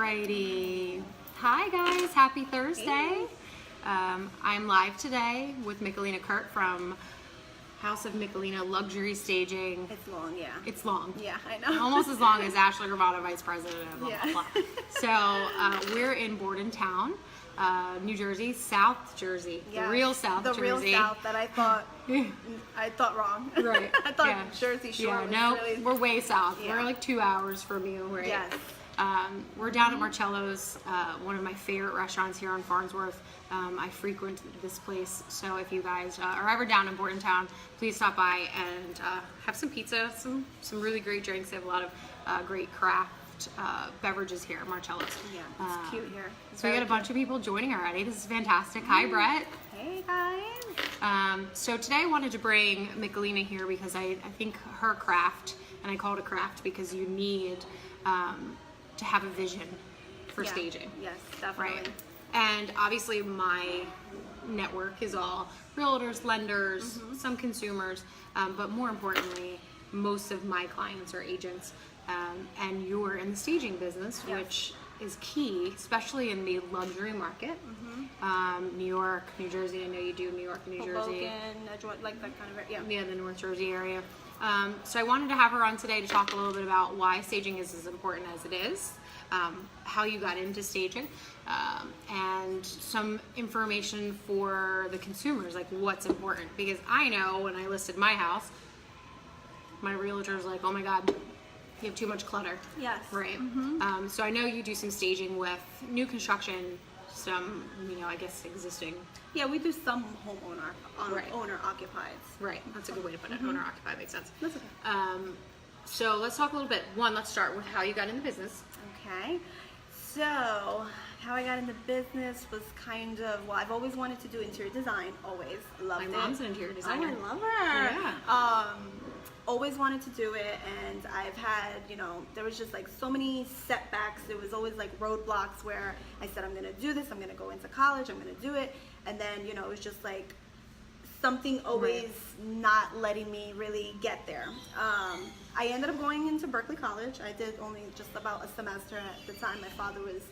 Alrighty. Hi guys, happy Thursday. Hey. I'm live today with Michelina Kurht from House of Michelina Luxury Staging. It's long, yeah. It's long. Yeah, I know. Almost as long as Ashley Gravata, Vice President of blah, Yeah. blah, blah. So we're in Bordentown, New Jersey, South Jersey, Yes, the real South the Jersey. real South that I thought wrong. Right. I thought Yeah. Jersey Shore Yeah, was no, really... we're way south. Yeah. We're like 2 hours from you, right? Yes. We're down at Marcello's, one of my favorite restaurants here on Farnsworth. I frequent this place, so if you guys are ever down in Bordentown, please stop by and have some pizza, some really great drinks. They have a lot of great craft beverages here at Marcello's. Yeah, it's cute here. It's So we got a very bunch of people joining already. This is fantastic. Hi, Brett. cute. Hey, guys. So today I wanted to bring Michelina here because I think her craft, and I call it a craft because you need to have a vision for Yeah. staging. Yes, definitely. Right. And obviously my network is all realtors, lenders, some consumers, but more importantly, most of my clients are agents. And you're in the staging business, Yes. which is key, especially in the luxury market. New York, New Jersey, I know you do New York, New Jersey. Hoboken, like that kind of, yeah. Yeah, the North Jersey area. So I wanted to have her on today to talk a little bit about why staging is as important as it is, how you got into staging, and some information for the consumers, like what's important. Because I know when I listed my house, my realtor's like, oh my God, you have too much clutter. Yes. Right. So I know you do some staging with new construction, some, I guess existing. Yeah, we do some homeowner, Right. owner occupied. Right. That's a good way to put it. Owner occupied makes sense. That's okay. So let's talk a little bit. One, let's start with how you got in the business. Okay, so how I got into business was kind of, well, I've always wanted to do interior design, always loved it. My mom's an interior designer. Oh, I love her. Yeah. Always wanted to do it, and I've had, there was just like so many setbacks. There was always like roadblocks where I said, I'm gonna do this, I'm gonna go into college, I'm gonna do it, and then, it was just like something always not letting me really get there. I ended up going into Berkeley College. I did only just about a semester at the time. My father was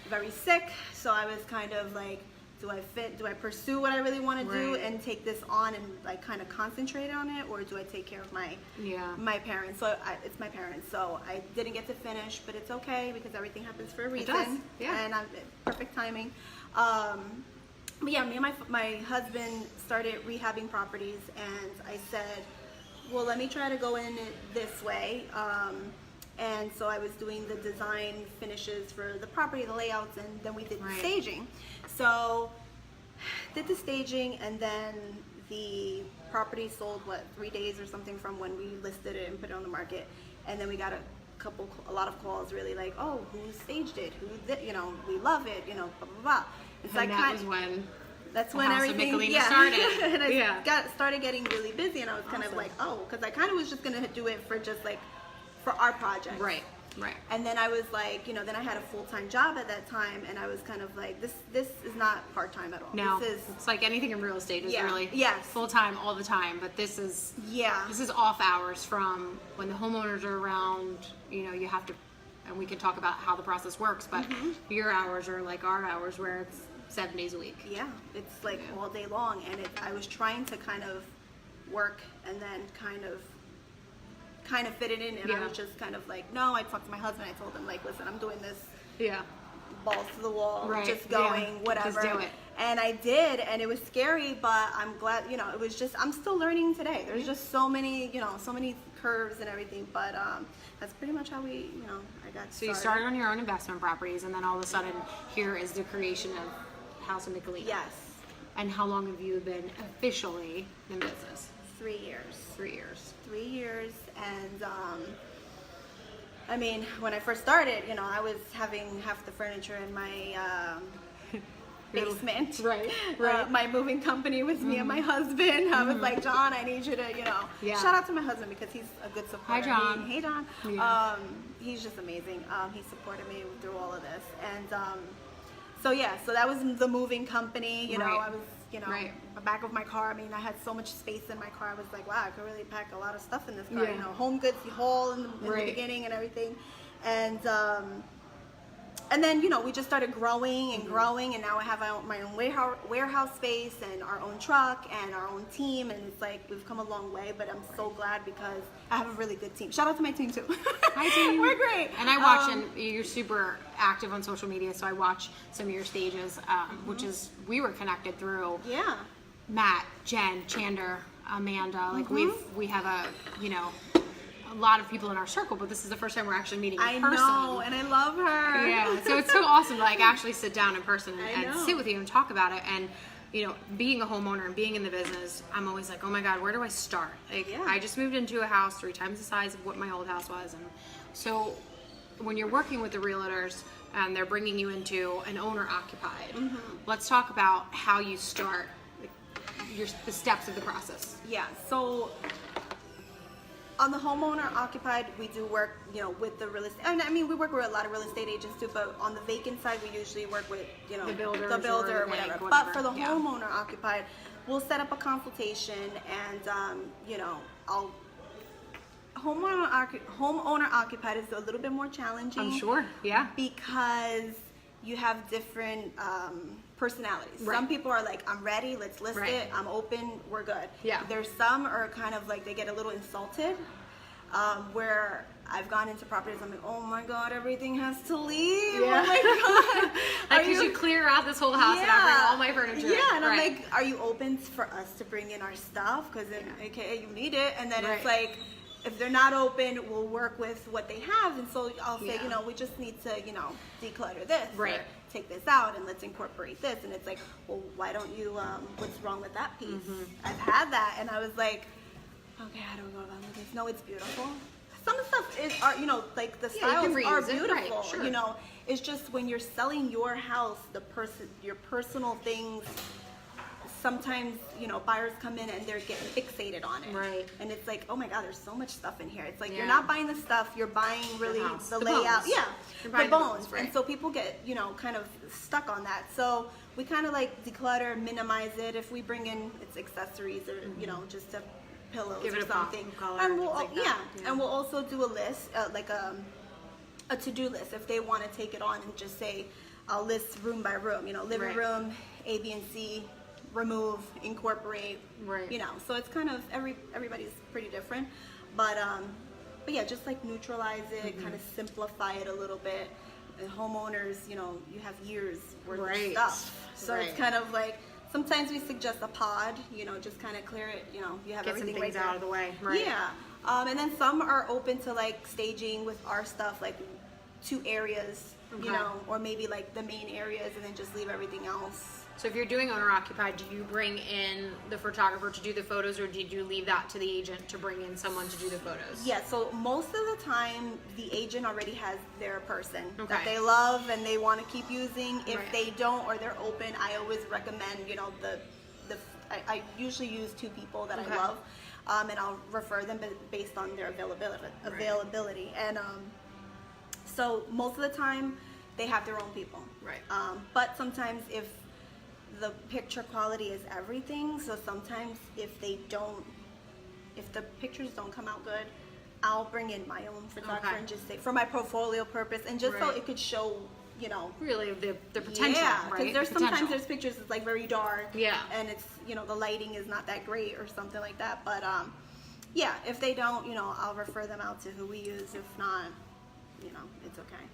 very sick, so I was kind of like, do I pursue what I really want to do and take this on and like kind of concentrate on it, or do I take care of my parents? So it's my parents, so I didn't get to finish, but it's okay because everything happens for a reason. It does. Yeah. And perfect timing. But yeah, me and my husband started rehabbing properties, and I said, well, let me try to go in it this way. And so I was doing the design finishes for the property, the layouts, and then we did the staging. So did the staging, and then the property sold, 3 days or something from when we listed it and put it on the market. And then we got a lot of calls really like, oh, who staged it? We love it, blah, blah, blah. It's And that was when that's the when House of everything Michelina started. and I started getting really busy, and I was kind of like, oh, because I kind of was just gonna do it for just like for our project. Right. And then I was like, then I had a full-time job at that time, and I was kind of like, this is not part-time at all. No, This is, it's like anything in real estate is really Yes. full-time all the time, but this is off hours from when the homeowners are around. You have to, and we can talk about how the process works, but your hours are like our hours where it's 7 days a week. Yeah, it's like all day long, and I was trying to kind of work and then kind of fit it in, and I was just kind of like, no. I talked to my husband. I told him like, listen, I'm doing this. Yeah. Balls to the wall, just Yeah. going, whatever. Just do it. And I did, and it was scary, but I'm glad. It was just, I'm still learning today. There's just so many, so many curves and everything. But that's pretty much how we, I got started. So you started on your own investment properties, and then all of a sudden, here is the creation of House of Michelina. Yes. And how long have you been officially in business? 3 years. 3 years. 3 years, and I mean, when I first started, I was having half the furniture in my basement. Right. My moving company was me and my husband. I was like, John, I need you to, shout out to my husband because he's a good supporter. Hi, John. Hey, John. Yeah. He's just amazing. He supported me through all of this, and so that was the moving company. I was the back of my car. I mean, I had so much space in my car. I was like, wow, I could really pack a lot of stuff in this car. Home goods haul in the beginning and everything. And and then, we just started growing and growing, and now I have my own warehouse space and our own truck and our own team, and it's like we've come a long way, but I'm so glad because I have a really good team. Shout out to my team too. Hi team. We're great. And I watch, and you're super active on social media, so I watch some of your stages, which is, we were connected through Matt, Jen, Chander, Amanda. Like we have a lot of people in our circle, but this is the first time we're actually meeting in person. I know, and I love her. Yeah, so it's so awesome to like actually sit down in person and sit with you and talk about it. And being a homeowner and being in the business, I'm always like, oh my God, where do I start? Like, I just moved into a house 3 times the size of what my old house was, and so when you're working with the realtors and they're bringing you into an owner occupied, let's talk about how you start, like, the steps of the process. Yeah, so on the homeowner occupied, we do work, with the real estate. I mean, we work with a lot of real estate agents too, but on the vacant side, we usually work with, the builder or whatever. But for the homeowner occupied, we'll set up a consultation, and homeowner occupied is a little bit more challenging. I'm sure, yeah. Because you have different personalities. Right. Some people are like, I'm ready, let's list it, I'm open, we're good. Yeah. There's some are kind of like, they get a little insulted, where I've gone into properties, I'm like, oh my God, everything has to leave. Yeah. Oh my God. Like, you clear out this whole house and I bring all my furniture in. Yeah, and I'm like, are you open for us to bring in our stuff? Because AKA you need it. And then it's like, if they're not open, we'll work with what they have. And so I'll say, we just need to, declutter this. Right. Or take this out and let's incorporate this. And it's like, well, why don't you, what's wrong with that piece? I've had that. And I was like, okay, how do we go about this? No, it's beautiful. Some of the stuff is, like the styles are beautiful. Right, sure. It's just when you're selling your house, your personal things, sometimes, buyers come in and they're getting fixated on it. Right. And it's like, oh my God, there's so much stuff in here. It's like, you're not buying the stuff, you're buying really the layout. Bones. Yeah, the bones. And so people get, kind of stuck on that. So we kind of like declutter, minimize it. If we bring in its accessories or, just a pillows give it or something. Color, and we'll, like and we'll also do a list, like a to-do list. If they want to take it on and just say, I'll list room by room, living room, A, B, and C, remove, incorporate, so it's kind of everybody's pretty different, but yeah, just like neutralize it, kind of simplify it a little bit. And homeowners, you have years worth of stuff, so it's kind of like, sometimes we suggest a pod, just kind of clear it, you have get everything some things right out of the way. Right. Yeah, and then some are open to like staging with our stuff, like 2 areas, or maybe like the main areas and then just leave everything else. So if you're doing owner occupied, do you bring in the photographer to do the photos, or did you leave that to the agent to bring in someone to do the photos? Yeah, so most of the time the agent already has their person that they love and they want to keep using. If they don't, or they're open, I always recommend, I usually use 2 people that I love, and I'll refer them based on their availability. And so most of the time they have their own people. Right. But sometimes if the picture quality is everything, so sometimes if the pictures don't come out good, I'll bring in my own photographer and just say, for my portfolio purpose, and just so it could show, really the potential. Yeah, because there's sometimes there's pictures that's like very dark. Yeah. And it's, the lighting is not that great or something like that. But yeah, if they don't, I'll refer them out to who we use. If not, it's okay.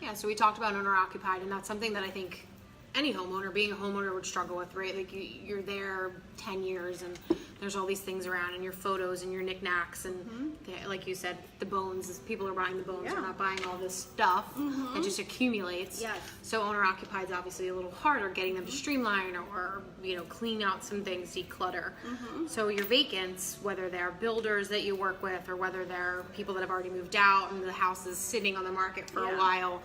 Yeah, so we talked about owner occupied, and that's something that I think any homeowner, being a homeowner, would struggle with, right? Like you're there 10 years and there's all these things around, and your photos and your knickknacks, and like you said, the bones, people are buying the bones, they're not buying all this stuff that just accumulates. Yes. So owner occupied is obviously a little harder, getting them to streamline or clean out some things, declutter. So your vacants, whether they're builders that you work with or whether they're people that have already moved out and the house is sitting on the market for a while,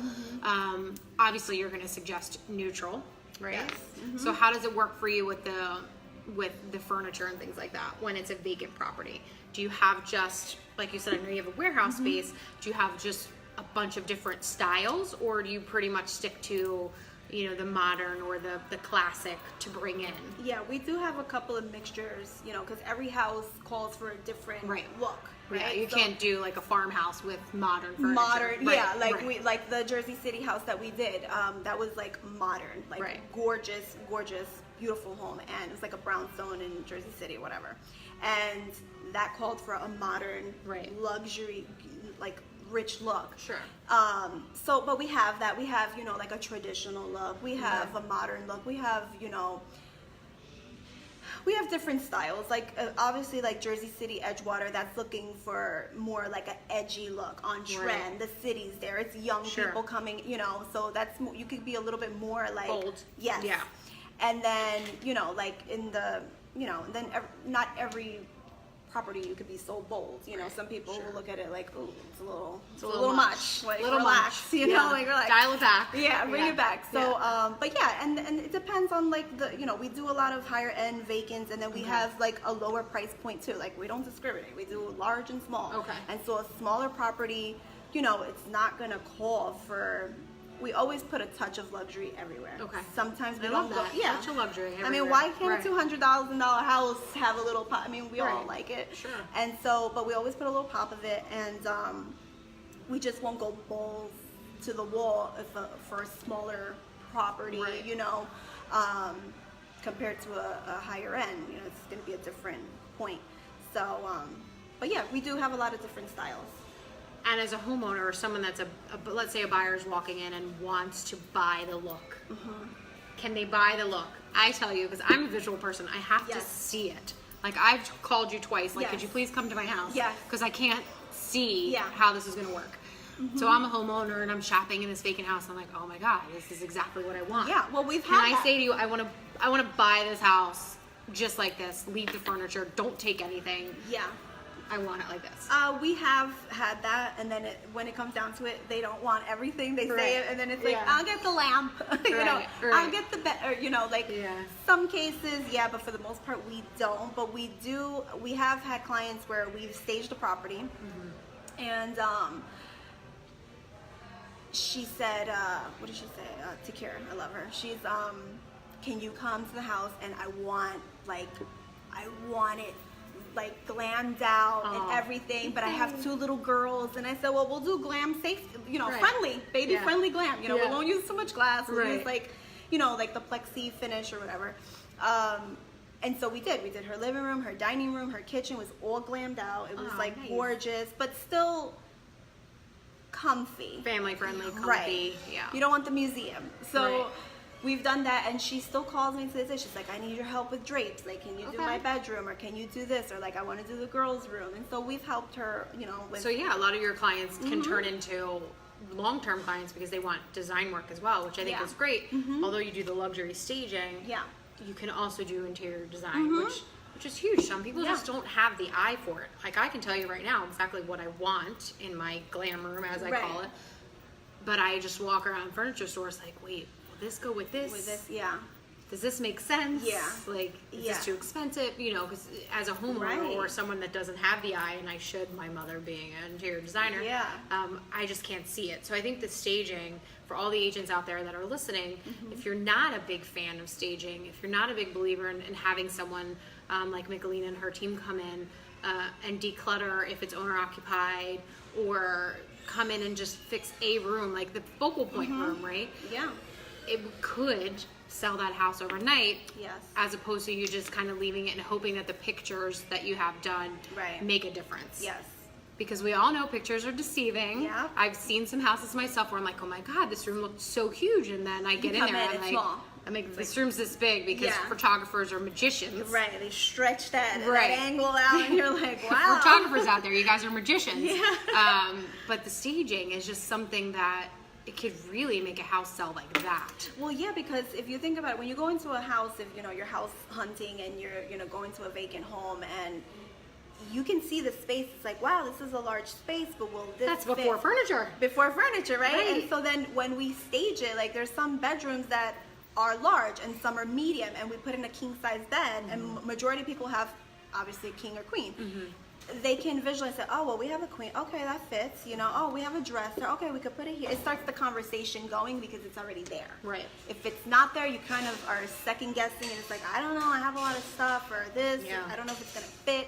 obviously you're going to suggest neutral, right? Yes. So how does it work for you with the furniture and things like that when it's a vacant property? Do you have just, like you said, I know you have a warehouse space, do you have just a bunch of different styles, or do you pretty much stick to the modern or the classic to bring in? Yeah, we do have a couple of mixtures, because every house calls for a different look. right? Yeah, you So- can't do like a farmhouse with modern furniture. modern, Right, yeah, like right. we like the Jersey City house that we did, that was like modern, like Right. gorgeous, beautiful home, and it was like a brownstone in Jersey City, whatever, and that called for a modern, Right. luxury, like rich look. Sure. So, but we have that. We have, you know, like a traditional look. We have a modern look. We have, you know, we have different styles. Like obviously, like Jersey City, Edgewater, that's looking for more like an edgy look, on trend. Right. The city's there. It's young Sure. people coming, you know. So that's you could be a little bit more like Bold. Yes. Yeah. And then, you know, like in the, you know, then not every property you could be so bold. You know, some people will look at it like, oh, it's a little much. Like, Little relax, much. you know, like relax. Dial it back. Yeah, bring it back. So, Yeah. but yeah, and it depends on like the, you know, we do a lot of higher end vacants, and then we have like a lower price point too. Like we don't discriminate. We do large and small. Okay. And so a smaller property, you know, it's not gonna call for. We always put a touch of luxury everywhere. Okay. Sometimes we I don't love go. that. Yeah. Touch of luxury I mean, everywhere. why can't Right. a $200,000 house have a little pop? I mean, we all Right. like it. Sure. And so, but we always put a little pop of it, and we just won't go balls to the wall for a smaller property, Right. you know, compared to a higher end. You know, it's going to be a different point. So, but yeah, we do have a lot of different styles. And as a homeowner or someone that's let's say a buyer's walking in and wants to buy the look, can they buy the look? I tell you, because I'm a visual person, I have to Yes. see it. Like I've called you twice, like, Yes. could you please come to my house? Yes. Because I can't see Yeah. how this is going to work. So I'm a homeowner and I'm shopping in this vacant house. I'm like, oh my god, this is exactly what I want. Yeah, well, we've Can had I that. say to you, I want to buy this house just like this. Leave the furniture. Don't take anything. Yeah. I want it like this. We have had that, and then when it comes down to it, they don't want everything. They Right. say it, and then it's like, Yeah. I'll get the lamp, you know, Right, I'll right. get the bed, or, you know, like Yeah. some cases, yeah, but for the most part, we don't. But we do. We have had clients where we've staged a property, and she said, what did she say? Takira, I love her. She's, can you come to the house, and I want it like glammed out Aw. and everything, but I have 2 little girls, and I said, well, we'll do glam safe, you know, Right. friendly, baby Yeah. friendly glam, you know, Yeah. we won't use too much glass, we'll Right. use like, you know, like the plexi finish or whatever. And so we did her living room, her dining room, her kitchen was all glammed out. It was Aw, like nice. gorgeous, but still comfy. Family friendly, comfy. Right. Yeah. You don't want the museum. So Right. we've done that, and she still calls me to this day. She's like, I need your help with drapes. Like, can you do Okay. my bedroom, or can you do this, or like, I want to do the girls' room. And so we've helped her, you know, with. So yeah, a lot of your clients can turn into long-term clients because they want design work as well, which I think Yeah. is great. Although you do the luxury staging, Yeah. you can also do interior design, which is huge. Some people Yeah. just don't have the eye for it. Like I can tell you right now exactly what I want in my glam room, as I Right. call it. But I just walk around furniture stores like, wait, will this go with this? With this, yeah. Does this make sense? Yeah. Like, is Yeah. this too expensive? You know, because as a homeowner Right. or someone that doesn't have the eye, and I should, my mother being an interior designer, Yeah. I just can't see it. So I think the staging, for all the agents out there that are listening, Mm-hmm. if you're not a big fan of staging, if you're not a big believer in having someone like Michelina and her team come in and declutter if it's owner occupied, or come in and just fix a room, like the focal point Mm-hmm. room, right? Yeah. It could sell that house overnight, Yes. as opposed to you just kind of leaving it and hoping that the pictures that you have done Right. make a difference. Yes. Because we all know pictures are deceiving. Yeah. I've seen some houses myself where I'm like, oh my god, this room looks so huge, and then I get in come there in, and it's I'm like, small. this room's this big, because Yeah. photographers are magicians. Right. They stretch that, Right. that angle out, and you're like, wow. Photographers out there, you guys are magicians. Yeah. But the staging is just something that it could really make a house sell like that. Well, yeah, because if you think about it, when you go into a house, if you know you're house hunting and you're going to a vacant home, and you can see the space, it's like, wow, this is a large space, but will this That's fit? before furniture. Before furniture, right? Right. And so then when we stage it, like there's some bedrooms that are large and some are medium, and we put in a king size bed, and majority of people have obviously a king or queen. They can visualize that, oh, well, we have a queen. Okay, that fits. You know, oh, we have a dresser. Okay, we could put it here. It starts the conversation going because it's already there. Right. If it's not there, you kind of are second guessing, and it's like, I don't know, I have a lot of stuff, or this, Yeah. I don't know if it's going to fit.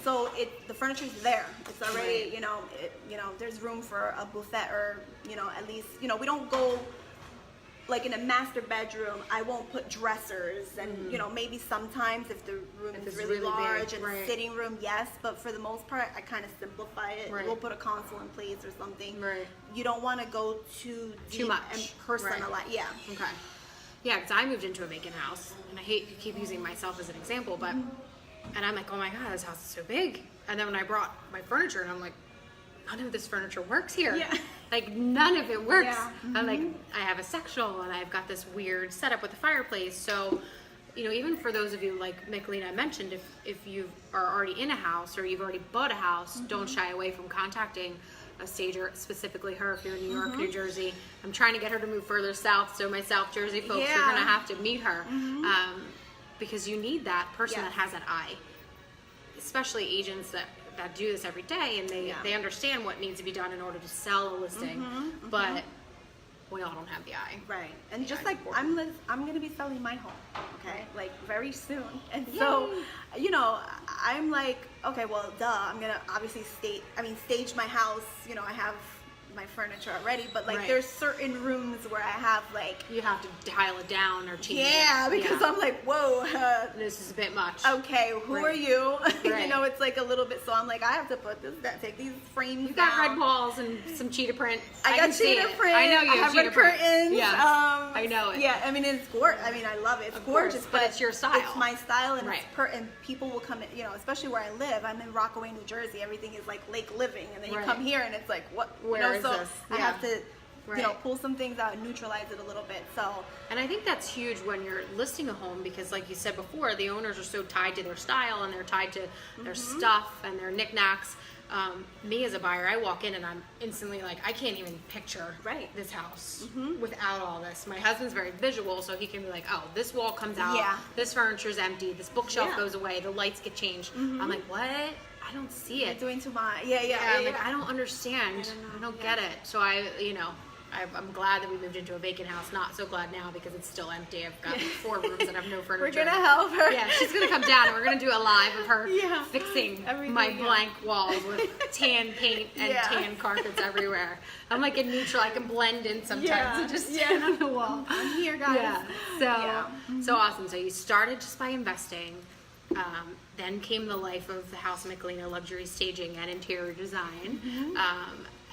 so the furniture's there. It's already, Right. there's room for a buffet, or at least, we don't go like in a master bedroom. I won't put dressers, and maybe sometimes if the room If is it's really really large big, and right. sitting room, yes, but for the most part I kind of simplify it. Right. We'll put a console in place or something. Right. You don't want to go too deep much. and personalize. Right. Yeah. Okay. Yeah, because I moved into a vacant house, and I hate to keep using myself as an example, but and I'm like, oh my god, this house is so big. And then when I brought my furniture, and I'm like, none of this furniture works here. Yeah. Like none of it works. Yeah. I'm like, I have a sectional, and I've got this weird setup with the fireplace. So, even for those of you like Michelina mentioned, if you are already in a house or you've already bought a house, don't shy away from contacting a stager, specifically her if you're in New York, New Jersey. I'm trying to get her to move further south, so my South Jersey folks are gonna have to meet her, because you need that person that has that eye, especially agents that do this every day, and they understand what needs to be done in order to sell a listing, but we all don't have the eye. Right. And The just eye's like important. I'm going to be selling my home, okay? Like very soon. And so, I'm like, okay, well, duh, I'm going to obviously stage my house. I have my furniture already, but like Right. there's certain rooms where I have like, You have to dial it down or change yeah, it. because I'm like, whoa, This is a bit much. okay, who Right. are you? Right. It's like a little bit, so I'm like, I have to put take these frames You've got down. red walls and some cheetah print. I can got see cheetah it. print. I know you I have have cheetah red print. curtains. Yes, I know it. Yeah, it's gorgeous. I love it. It's Of course, gorgeous, but it's your style. It's my style, and Right. and people will come in. Especially where I live. I'm in Rockaway, New Jersey. Everything is like lake living, and then you Right. come here, and it's like, what? Where is so this? I Yeah. have to, Right. pull some things out and neutralize it a little bit. So And I think that's huge when you're listing a home, because like you said before, the owners are so tied to their style, and they're tied to their stuff and their knickknacks. Me as a buyer, I walk in and I'm instantly like, I can't even picture Right. this house without all this. My husband's very visual, so he can be like, oh, this wall comes out, Yeah. this furniture's empty, this bookshelf Yeah. goes away, the lights get changed. I'm like, what? I don't see it. doing too much. I'm like, I don't understand. I don't Yeah. get it. So I'm glad that we moved into a vacant house. Not so glad now because it's still empty. I've got 4 rooms that have no furniture. We're gonna help her. Yeah, she's gonna come down and we're gonna do a live of her Yeah. fixing Everything, my yeah. blank walls with tan paint and Yeah. tan carpets everywhere. I'm like in neutral. I can blend in sometimes and just stand on the wall. I'm here, guys. Yeah. So Yeah. so awesome. So you started just by investing. Then came the life of the House Michelina luxury staging and interior design.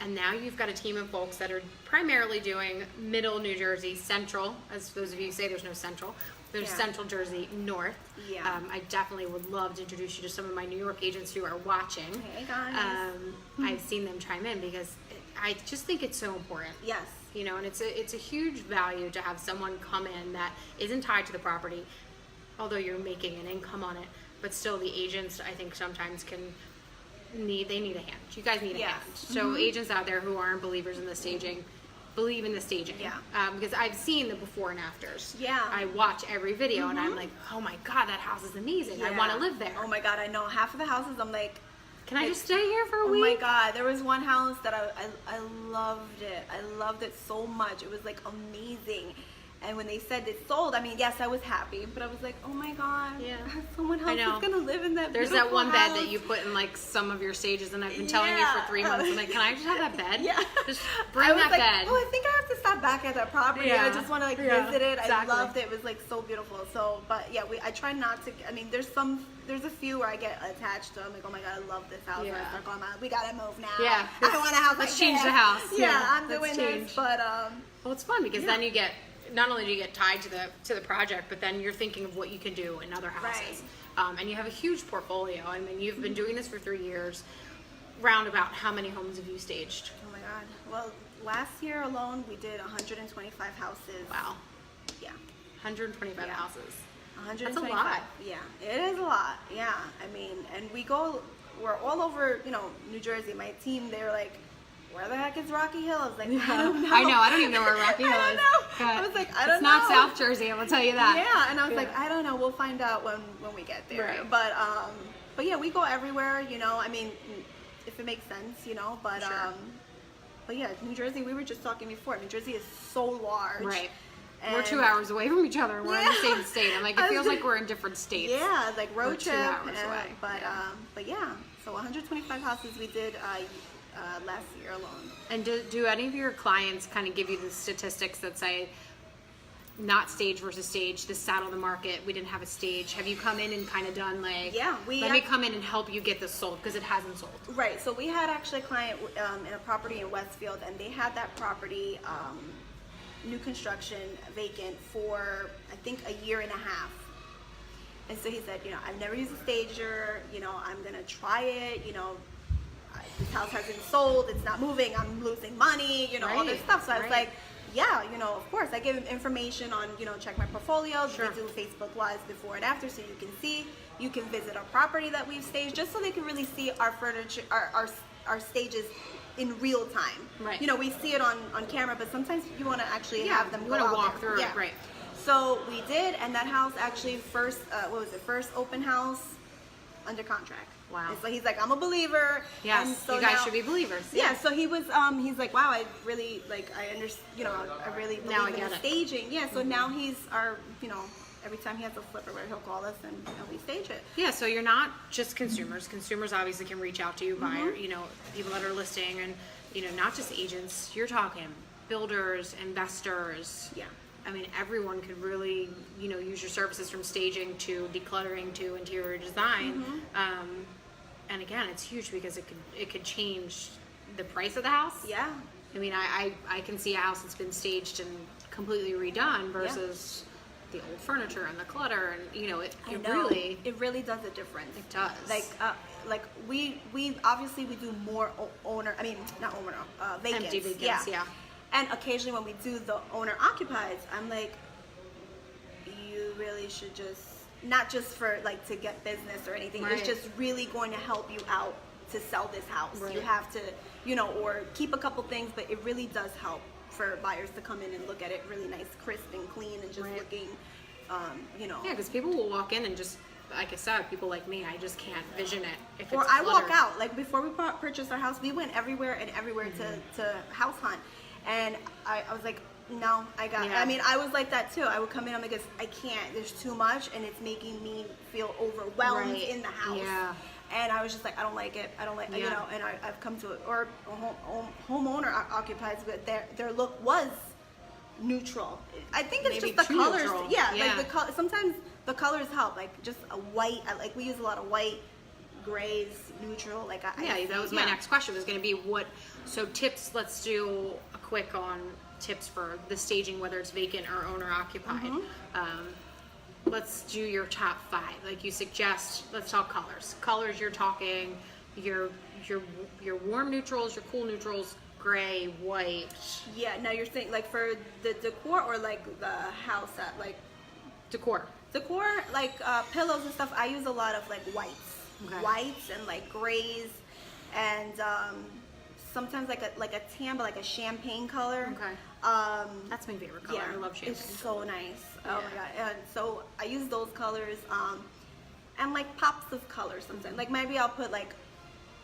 And now you've got a team of folks that are primarily doing middle New Jersey, central, as those of you say there's no central. There's Yeah. central Jersey, north. Yeah. I definitely would love to introduce you to some of my New York agents who are watching. Hey, guys. I've seen them chime in because I just think it's so important. Yes. And it's a huge value to have someone come in that isn't tied to the property, although you're making an income on it, but still the agents I think sometimes need a hand. You guys need a Yes. hand. So agents out there who aren't believers in the staging, believe in the staging. Yeah. Because I've seen the before and afters. Yeah. I watch every video and I'm like, oh my God, that house is amazing. I want to live there. Oh my God, I know half of the houses. I'm like, Can I just stay here for a week? oh my God, there was one house that I loved it. I loved it so much. It was like amazing. And when they said it sold, yes, I was happy, but I was like, oh my God, Yeah. someone else know. is gonna live in that. There's that beautiful one bed house. that you put in like some of your stages, and I've been telling you for 3 months. I'm like, can I just have that bed? Yeah. Just bring I was that like, bed. oh, I think I have to stop back at that property. Yeah. I just want to Yeah, visit it. exactly. I loved it. It was like so beautiful. So, but yeah, I try not to. There's a few where I get attached to. I'm like, oh my God, I love this house. Yeah. And I start going, we gotta move now. Yeah, I want a house. let's like change this. the house. Yeah, Yeah, I'm let's doing change. this. But Well, it's fun because then you get, not only do you get tied to the project, but then you're thinking of what you can do in other houses. And you have a huge portfolio. I mean, you've been doing this for 3 years. Roundabout, how many homes have you staged? oh my God. Well, last year alone, we did 125 houses. Wow, Yeah. 125 Yeah. houses. 125. That's a lot. Yeah, it is a lot. Yeah, and we're all over, New Jersey. My team, they're like, where the heck is Rocky Hill? I was like, I don't know. I don't even know where Rocky Hill I is. don't know. But I was like, I don't it's not know. South Jersey, I will tell you that. Yeah, and I was Yeah. like, I don't know. We'll find out when we get there. Right. But yeah, we go everywhere. If it makes sense, But Sure. but yeah, New Jersey. We were just talking before. New Jersey is so large. Right. And We're 2 hours away from each other, and we're in the Yeah. same state. I'm like, I it was feels like- like we're in different states. Yeah, like road We're 2 trip. hours away. But yeah, So 125 houses we did last year alone. And do any of your clients kind of give you the statistics that say not stage versus stage, this sat on the market, we didn't have a stage? Have you come in and kind of done like, Yeah, let me come in and help you get this sold because it hasn't sold? Right. So we had actually a client in a property in Westfield, and they had that property new construction vacant for I think a year and a half. And so he said, I've never used a stager, I'm gonna try it, this house hasn't sold, it's not moving, I'm losing money, all this stuff. So I was like, yeah, of course. I give him information on, check my portfolio. Sure. We do Facebook Lives before and after, so you can see. You can visit our property that we've staged, just so they can really see our furniture, our stages in real time. Right. We see it on camera, but sometimes you want to actually have them go out walk there. through it, right? So we did, and that house actually first open house under contract. Wow. And so he's like, I'm a believer. Yes, and so you guys now, should be believers. Yeah. So he was, he's like, wow, I really I understand, I really believe in the staging. Yeah. So now he's our, every time he has a flipper, he'll call us and we stage it. Yeah. So you're not just consumers. Consumers obviously can reach out to you, buyer, people that are listing, and not just agents. You're talking builders, investors. Yeah. I mean, everyone could really, use your services, from staging to decluttering to interior design. And again, it's huge because it could change the price of the house. Yeah. I mean, I can see a house that's been staged and completely redone versus the old furniture and the clutter, and it really does a difference. It does. Like we obviously we do more vacants. Empty vacants, yeah. And occasionally when we do the owner occupies, I'm like, you really should just, not just for like to get business or anything, right. It's just really going to help you out to sell this house. Right. You have to, or keep a couple things, but it really does help for buyers to come in and look at it really nice, crisp and clean, and just right. looking, Yeah, because people will walk in and just, like I said, people like me, I just can't vision it if it's or I cluttered. walk out. Like before we purchased our house, we went everywhere to house hunt. And I was like, no, I mean, I was like that too. I would come in, I'm like, I can't, there's too much, and it's making me feel overwhelmed right. in the house. Yeah. And I was just like, I don't like it, and I've come to it. Or a homeowner occupies, but their look was neutral. I think it's Maybe just the colors. Neutral. Yeah, like the color. Sometimes the colors help, like just a white, like we use a lot of white, grays, neutral. That was my next question, was going to be so tips, let's do a quick on tips for the staging, whether it's vacant or owner occupied. Let's do your top 5. Like you suggest, let's talk colors. Colors, you're talking your warm neutrals, your cool neutrals, gray, white. Yeah, now you're saying like for the decor, or like the house at like Decor, like pillows and stuff. I use a lot of like whites. Okay. Whites and like grays, and sometimes like a tan, but like a champagne color. Okay. That's my favorite color. Yeah, I love champagne. It's so nice. Yeah. Oh my god. And so I use those colors, and like pops of color sometimes. Like maybe I'll put like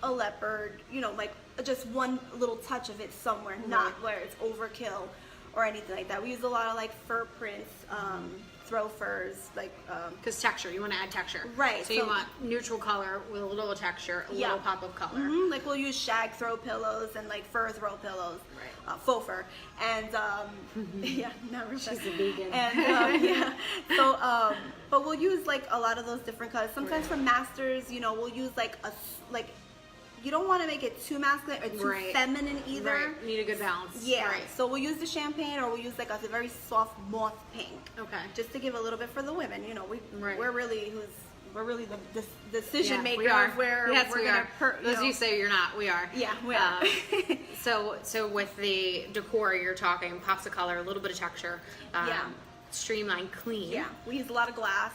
a leopard, like just one little touch of it somewhere, not where it's overkill or anything like that. We use a lot of like fur prints, throw furs, like because texture, you want to add texture, right? So you want neutral color with a little texture, a little pop of color. Like we'll use shag throw pillows and like fur throw pillows, right. Faux fur, and yeah, not really. She's a vegan. And yeah, so but we'll use like a lot of those different colors. Sometimes for masters, we'll use like you don't want to make it too masculine or too feminine either. Right. Need a good balance. Yeah. Right. So we'll use the champagne, or we'll use like a very soft moth pink. Okay. Just to give a little bit for the women. We're really the decision maker. We are. Where yes, we're we gonna are. As you say, you're not. We are. Yeah, we are. So with the decor, you're talking pops of color, a little bit of texture. Streamlined, clean. Yeah. We use a lot of glass,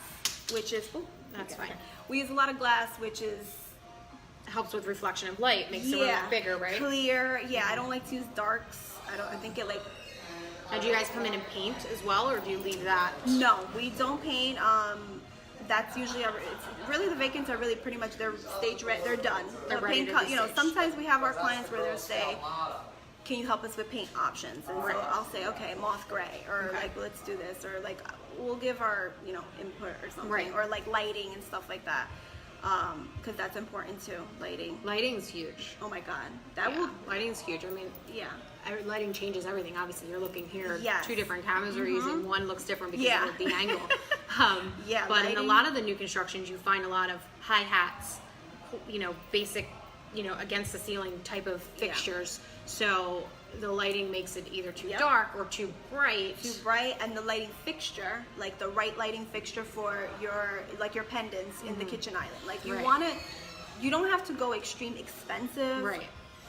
which is. That's fine. We use a lot of glass, which is. Helps with reflection of light, makes the room look bigger, right? Clear. Yeah, I don't like to use darks. I think it like. And do you guys come in and paint as well, or do you leave that? No, we don't paint. That's usually it's really the vacants are really pretty much they're stage ready. They're done. They're ready to be staged. Sometimes we have our clients where they'll say, "Can you help us with paint options?" And so I'll say, "Okay, moth gray," or like let's do this, or like we'll give our input or something, or like lighting and stuff like that. because that's important too. Lighting's huge. Oh my God, that will. Lighting's huge. I mean, Yeah. lighting changes everything. Obviously, you're looking here. Yes. 2 different cameras we're using. One looks different because Yeah. of the angle. Yeah, But in a lighting. lot of the new constructions, you find a lot of hi hats. Basic, against the ceiling type of fixtures. So the lighting makes it either too dark or too bright. Too bright, and the lighting fixture, like the right lighting fixture for your pendants in the kitchen island. Like you you don't have to go extreme expensive. Right.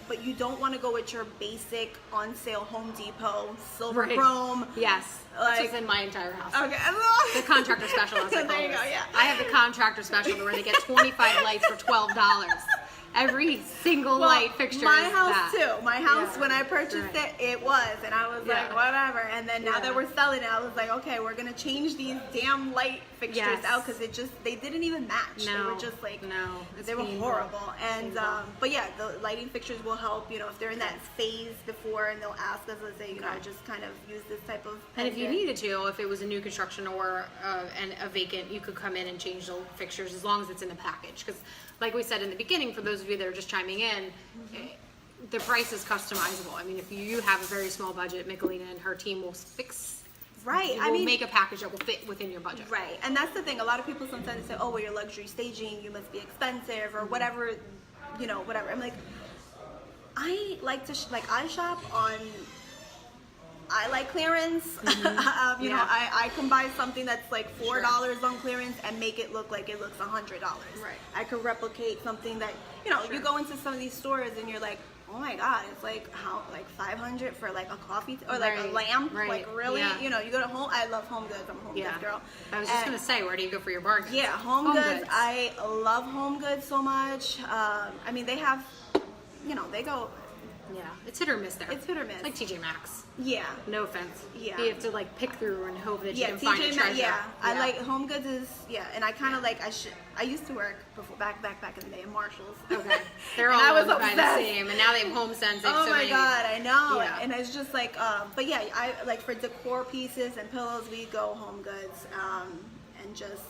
But you don't want to go with your basic on sale Home Depot silver chrome. Yes. Like, That's just in my entire house. Okay. The contractor special. There you go, yeah. I have the contractor special where they get 25 lights for $12. Every single light fixture my is house that. too. My house, when I purchased it was, and I was like, whatever. And then now that we're selling it, I was like, okay, we're gonna change these damn light fixtures out because they didn't even match. No. They were just like, they were painful. horrible. And but yeah, the lighting fixtures will help. If they're in that phase before, and they'll ask us, let's say, just kind of use this type of. And if you needed to, if it was a new construction or and a vacant, you could come in and change the fixtures as long as it's in the package. Because, like we said in the beginning, for those of you that are just chiming in, the price is customizable. I mean, if you have a very small budget, Michelina and her team will fix. Right. Will make a package that will fit within your budget. Right. And that's the thing. A lot of people sometimes say, "Oh, well, you're luxury staging. You must be expensive or whatever." Whatever. I'm like, I like to I shop on. I like clearance. I can buy something that's like $4 on clearance and make it look like it looks $100. Right. I could replicate something that you go into some of these stores and you're like, oh my God, it's like how $500 for like a coffee or like a lamp. Right. Like really, Yeah. You go to Home. I love Home Goods. I'm a Home Goods girl. I was just gonna say, where do you go for your bargains? Yeah, Home Goods. I love Home Goods so much. I mean, they have, they go. Yeah, it's hit or miss there. It's hit or miss. It's like TJ Maxx. Yeah. No offense. Yeah. You have to like pick through and hope that you can TJ find a Maxx, treasure. yeah. I like Home Goods and I kind of I used to work before back in the day in Marshalls. Okay. They're all owned by the same, and now they have HomeSense. They have Oh so my many. God, I know. Yeah. And it's just like, but yeah, I like for decor pieces and pillows, we go Home Goods, and just.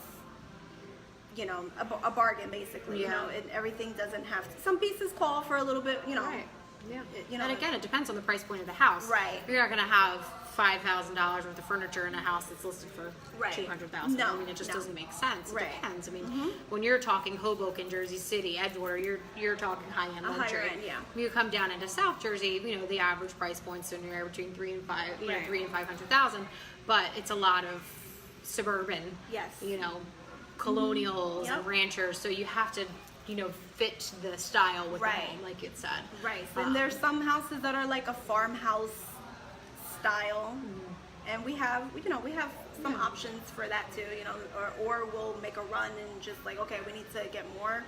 A bargain basically. Yeah. Everything doesn't have to. Some pieces call for a little bit. Right. Yeah. And again, like- it depends on the price point of the house. Right. You're not going to have $5,000 worth of furniture in a house that's listed for $200,000. No, I mean, it just doesn't make sense. It Right. depends. I mean, when you're talking Hoboken, Jersey City, Edgewater, you're talking high-end luxury. higher end, yeah. When you come down into South Jersey, the average price point's anywhere between $3,000 and $500,000, but it's a lot of suburban. Yes. Colonials and ranchers. So you have to fit the style with the home, like it said. Right. And there's some houses that are like a farmhouse style, and we have some options for that too. Or we'll make a run and just like, okay, we need to get more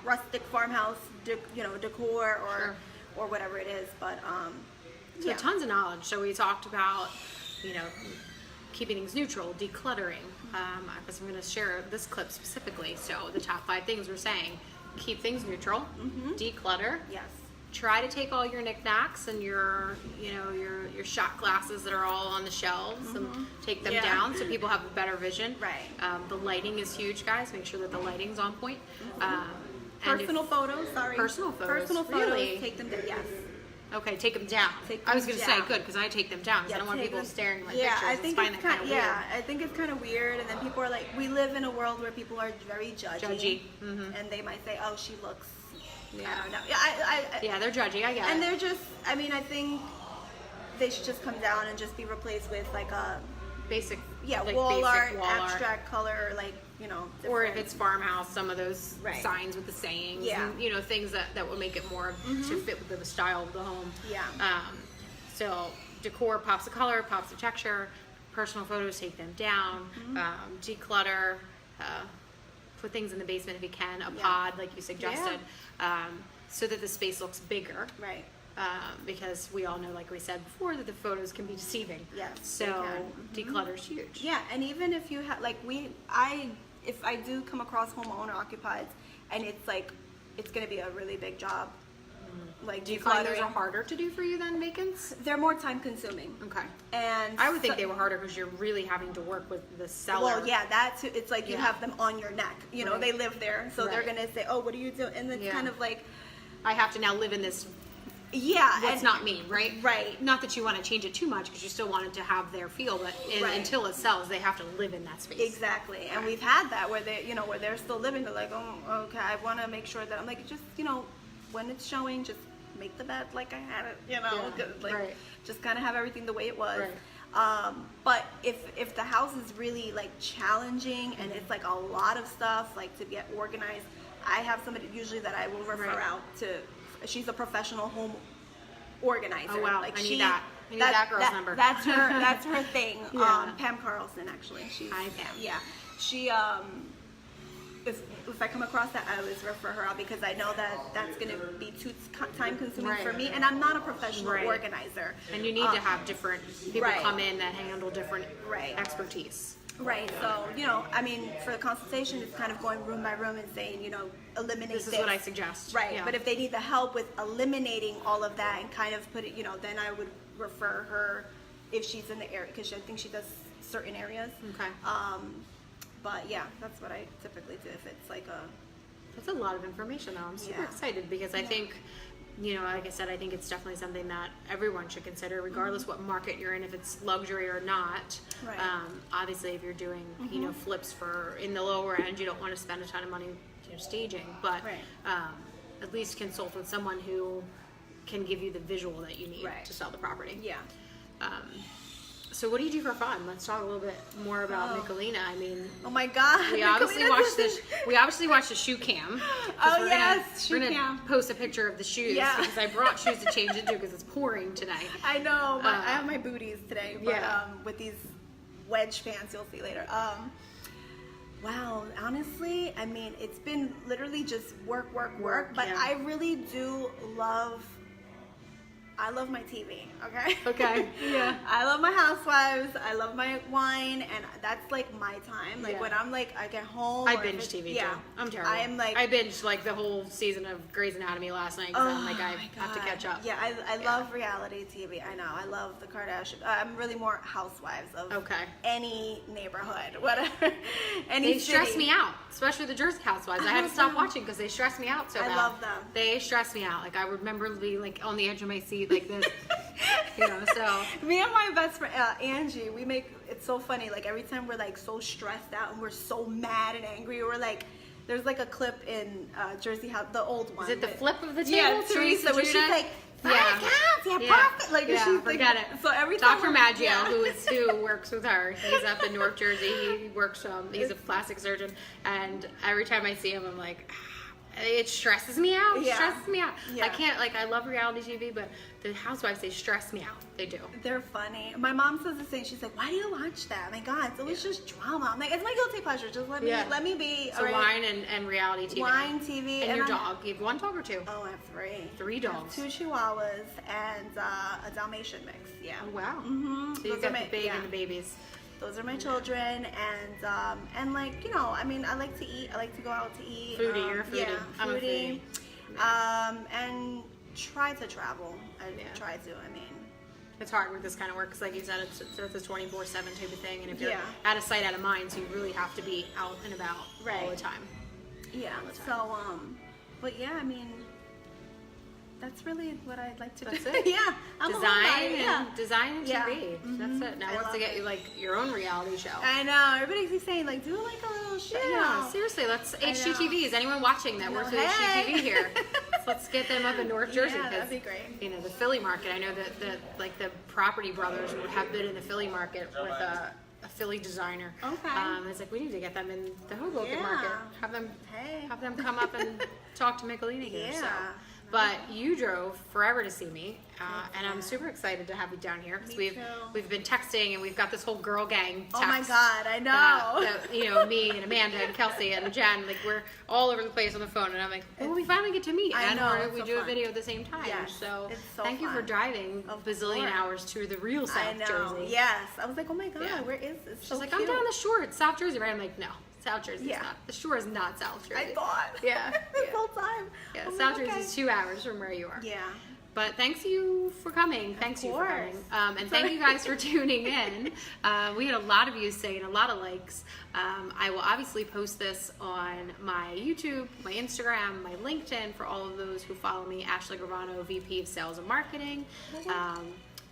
rustic farmhouse, decor or whatever it is. But so tons of knowledge. So we talked about keeping things neutral, decluttering. Because I'm going to share this clip specifically. So the top 5 things we're saying: keep things neutral, declutter. Yes. Try to take all your knickknacks and your shot glasses that are all on the shelves and take them down so people have a better vision. Right. The lighting is huge, guys. Make sure that the lighting's on point. Personal photos. Personal photos. Personal photos. Really? Take them down. Yes. Okay, take them down. I was going to say good because I take them down because I don't want people staring at my pictures. I think find that kind of weird. I think it's kind of weird, and then people are like, we live in a world where people are very judgy. And they might say, oh, she looks. I don't know. Yeah, they're judgy. I get it. And they're just. I mean, I think they should just come down and just be replaced with like a basic. wall basic art, wall abstract color, like or if it's farmhouse, some of those Right. signs with the sayings, Yeah. and, things that will make it more to fit with the style of the home. Yeah. So decor pops of color, pops of texture. Personal photos, take them down. Declutter. Put things in the basement if you can. A pod, like you suggested, so that the space looks bigger. Right. Because we all know, like we said before, that the photos can be deceiving. Yes, So they can. declutter's huge. Yeah, and even if you have if I do come across homeowner occupied, and it's like it's going to be a really big job, like Do you find those decluttering. are harder to do for you than vacants? They're more time consuming. Okay. And I would think they were harder because you're really having to work with the seller. Well, yeah, that too. It's like you Yeah. have them on your neck. You know, Right. they live there, so they're Right. gonna say, "Oh, what are you doing?" And it's Yeah. kind of like, I have to now live in this. yeah, What's and- not me, right? Right. Not that you want to change it too much because you still want it to have their feel, but Right. until it sells, they have to live in that space. Exactly, and we've had that where they, you know, where they're still living. They're like, "Oh, okay, I want to make sure that I'm like, just, you know, when it's showing, just make the bed like I had it, you know, Yeah, 'cause, like right. just kind of have everything the way it was." Right. But if the house is really like challenging and it's like a lot of stuff like to get organized, I have somebody usually that I will refer Right. out to. She's a professional home organizer. Oh, wow. Like I need that. I need that girl's number. That's her. That's her thing. Yeah. Pam Carlson, actually. She's, Hi, Pam. Yeah, she. If I come across that, I always refer her out because I know that that's going to be too time consuming for Right. me, and I'm not a professional Right. organizer. And you need to have different people Right. come in that handle different Right. expertise. Right. So you know, I mean, for the consultation, it's kind of going room by room and saying, you know, eliminate This is what I suggest. Right. Yeah. But if they need the help with eliminating all of that and kind of put it, you know, then I would refer her if she's in the area because I think she does certain areas. Okay. But yeah, that's what I typically do if it's like a. That's a lot of information, though. I'm super Yeah. excited because I think, you know, like I said, I think it's definitely something that everyone should consider, regardless what market you're in, if it's luxury or not. Right. Obviously, if you're doing, you know, flips for in the lower end, you don't want to spend a ton of money, you know, staging, but Right. at least consult with someone who can give you the visual that you need Right. to sell the property. Yeah. So what do you do for fun? Let's talk a little bit more about Oh. Michelina. I mean, Oh my God. we obviously watched this. We obviously watched the shoe cam. 'Cause Oh, we're yes, shoe we're gonna cam. post a picture of the shoes Yeah. because I brought shoes to change into because it's pouring tonight. I know, but I have my booties today. But yeah. with these wedge pants, you'll see later. Wow, honestly, I mean, it's been literally just work, but yeah. I really do love. I love my TV, okay? Okay, yeah. I love my housewives. I love my wine, and that's like my time. Like Yeah. when I'm like, I get home. I or if binge it's- TV yeah. too. I'm terrible. I am like. I binged like the whole season of Grey's Anatomy last night because I'm like I my have to God. catch up. Yeah, I love reality TV. I know. I love the Kardashians. I'm really more housewives of Okay. any neighborhood, whatever. Any They stress city. me out, especially the Jersey Housewives. I had to stop watching because they stress me out so I bad. love them. They stress me out. Like I remember being like on the edge of my seat like this, you know. So Me and my best friend Angie, we make it's so funny. Like every time we're like so stressed out and we're so mad and angry, we're like, there's like a clip in Jersey House, the old one. is it the with- flip of the table? Yeah, Teresa, where she's Judah? like, five Yeah. counts, yeah, perfect. Like yeah, she's forget like, it. So every time Dr. we're- Maggio, yeah. who works with her, he's up in North Jersey. He works. He's a plastic surgeon, and every time I see him, I'm like, it stresses me out. It Yeah. stresses me out. Yeah. I can't like. I love reality TV, but the housewives they stress me out. They do. They're funny. My mom says the same. She's like, "Why do you watch that? My God, it's always just drama." I'm like, "It's my guilty pleasure. Just let me be." So all right? wine and reality TV. Wine, TV, And your I- dog. You have one dog or two? Oh, I have three. 3 dogs. 2 Chihuahuas and a Dalmatian mix. Yeah. Oh, wow. Mhm. So you've Those are got my- the big yeah. and the babies. Those are my children, and like, you know, I mean, I like to eat. I like to go out to eat. Foodie, you're a foodie. Yeah, I'm a foodie. foodie. And try to travel. I Yeah. try to. I mean, It's hard with this kind of work because, like you said, it's a 24/7 type of thing, and if you're Yeah. out of sight, out of mind, so you really have to be out and about all Right. the time. yeah. the time. So, but yeah, I mean, that's really what I'd like to That's do. it. Yeah. I'm a homebody, yeah. Design and Yeah. TV. That's it. Now I once love to get it. you like your own reality show. I know. Everybody keeps saying like, do like a little show. you Yeah, know. seriously. Let's I know. HGTV. Is anyone watching that works with HGTV here? Let's get them up in North Jersey. Yeah, that'd 'cause, be great. You know, the Philly market. I know that the Property Brothers would have been in the Philly market with a Philly designer. Okay. It's like we need to get them in the Hoboken Yeah. market. Have them Hey. have them come up and talk to Michelina here. So. Yeah. But you drove forever to see me, and I'm super excited to have you down here because Me we've too. we've been texting and we've got this whole girl gang. Oh my text God, I know. you know, me and Amanda and Kelsey and Jen, like we're all over the place on the phone, and I'm like, well, we finally get to meet, I and know, we it's so do a fun. video at the same time. Yes, so, it's so thank you for fun. driving Of a bazillion course. hours to the real I South know. Jersey. Yes. I was like, oh my God, Yeah. where is this? She's So like, cute. I'm down the shore, it's South Jersey, right? I'm like, no, South Jersey. Yeah. The shore is not South Jersey. I thought. Yeah. This Yeah. whole time. Yeah, I'm South like, Jersey is 2 hours from where you are. Yeah. But thanks you for coming. Thanks you for coming. And thank you guys for tuning in. We had a lot of views today and a lot of likes. I will obviously post this on my YouTube, my Instagram, my LinkedIn for all of those who follow me, Ashley Gravano, VP of Sales and Marketing.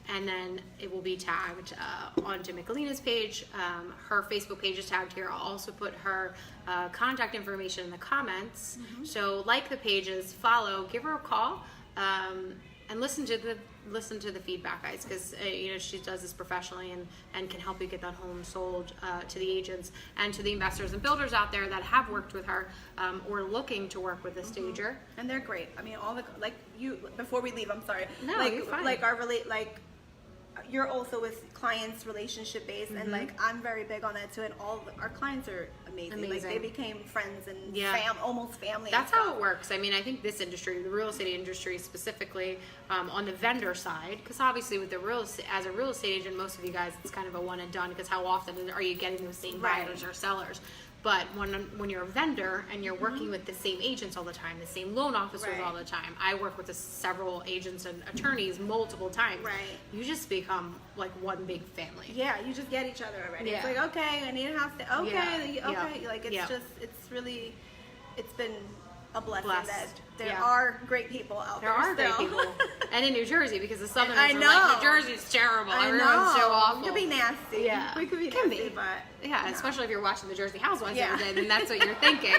And then it will be tagged onto Michelina's page. Her Facebook page is tagged here. I'll also put her contact information in the comments. So like the pages, follow, give her a call. And listen to the feedback, guys, because you know, she does this professionally and can help you get that home sold to the agents and to the investors and builders out there that have worked with her or looking to work with a stager. And they're great. I mean, all the before we leave, I'm sorry. No, you're fine. You're also with clients relationship based, and like I'm very big on that too. And our clients are amazing. Like they became friends and almost family. That's how it works. I mean, I think this industry, the real estate industry specifically, on the vendor side, because obviously with as a real estate agent, most of you guys, it's kind of a one and done. Because how often are you getting those same buyers or sellers? But when you're a vendor and you're working with the same agents all the time, the same loan officers all the time, I work with several agents and attorneys multiple times. Right. You just become like one big family. Yeah, you just get each other already. Yeah. It's like, okay, I need a house. Okay, okay. Like it's really, it's been a blessing that there are great people out there. There are still. great people. And in New Jersey, because the Southerners I are know. like, New Jersey's terrible. Everyone's so awful. It could be nasty. Yeah. We could be Can nasty, be. but Yeah, no. especially if you're watching the Jersey Housewives every day, then that's what you're thinking.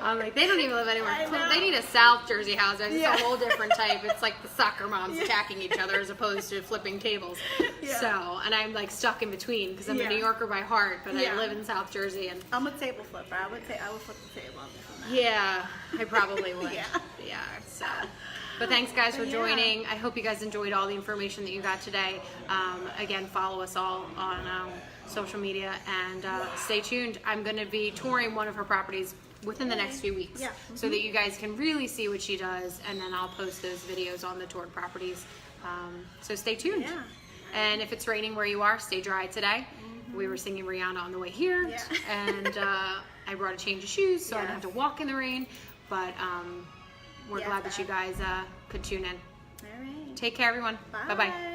I'm like, they don't even live anywhere I close. know. They need a South Jersey Housewives. It's Yeah. a whole different type. It's like the soccer moms attacking each other as opposed to flipping tables. Yeah. So, and I'm like stuck in between because I'm a New Yorker by heart, but I live in South Jersey. And I'm a table flipper. I would flip the table. yeah, I probably would. Yeah. So, but thanks guys for joining. I hope you guys enjoyed all the information that you got today. Again, follow us all on social media and stay tuned. I'm going to be touring one of her properties within the next few weeks, so that you guys can really see what she does, and then I'll post those videos on the toured properties. So stay tuned. Yeah. And if it's raining where you are, stay dry today. We were singing Rihanna on the way here, and I brought a change of shoes so I don't have to walk in the rain. But we're glad that you guys could tune in. All right. Take care, everyone. Bye-bye.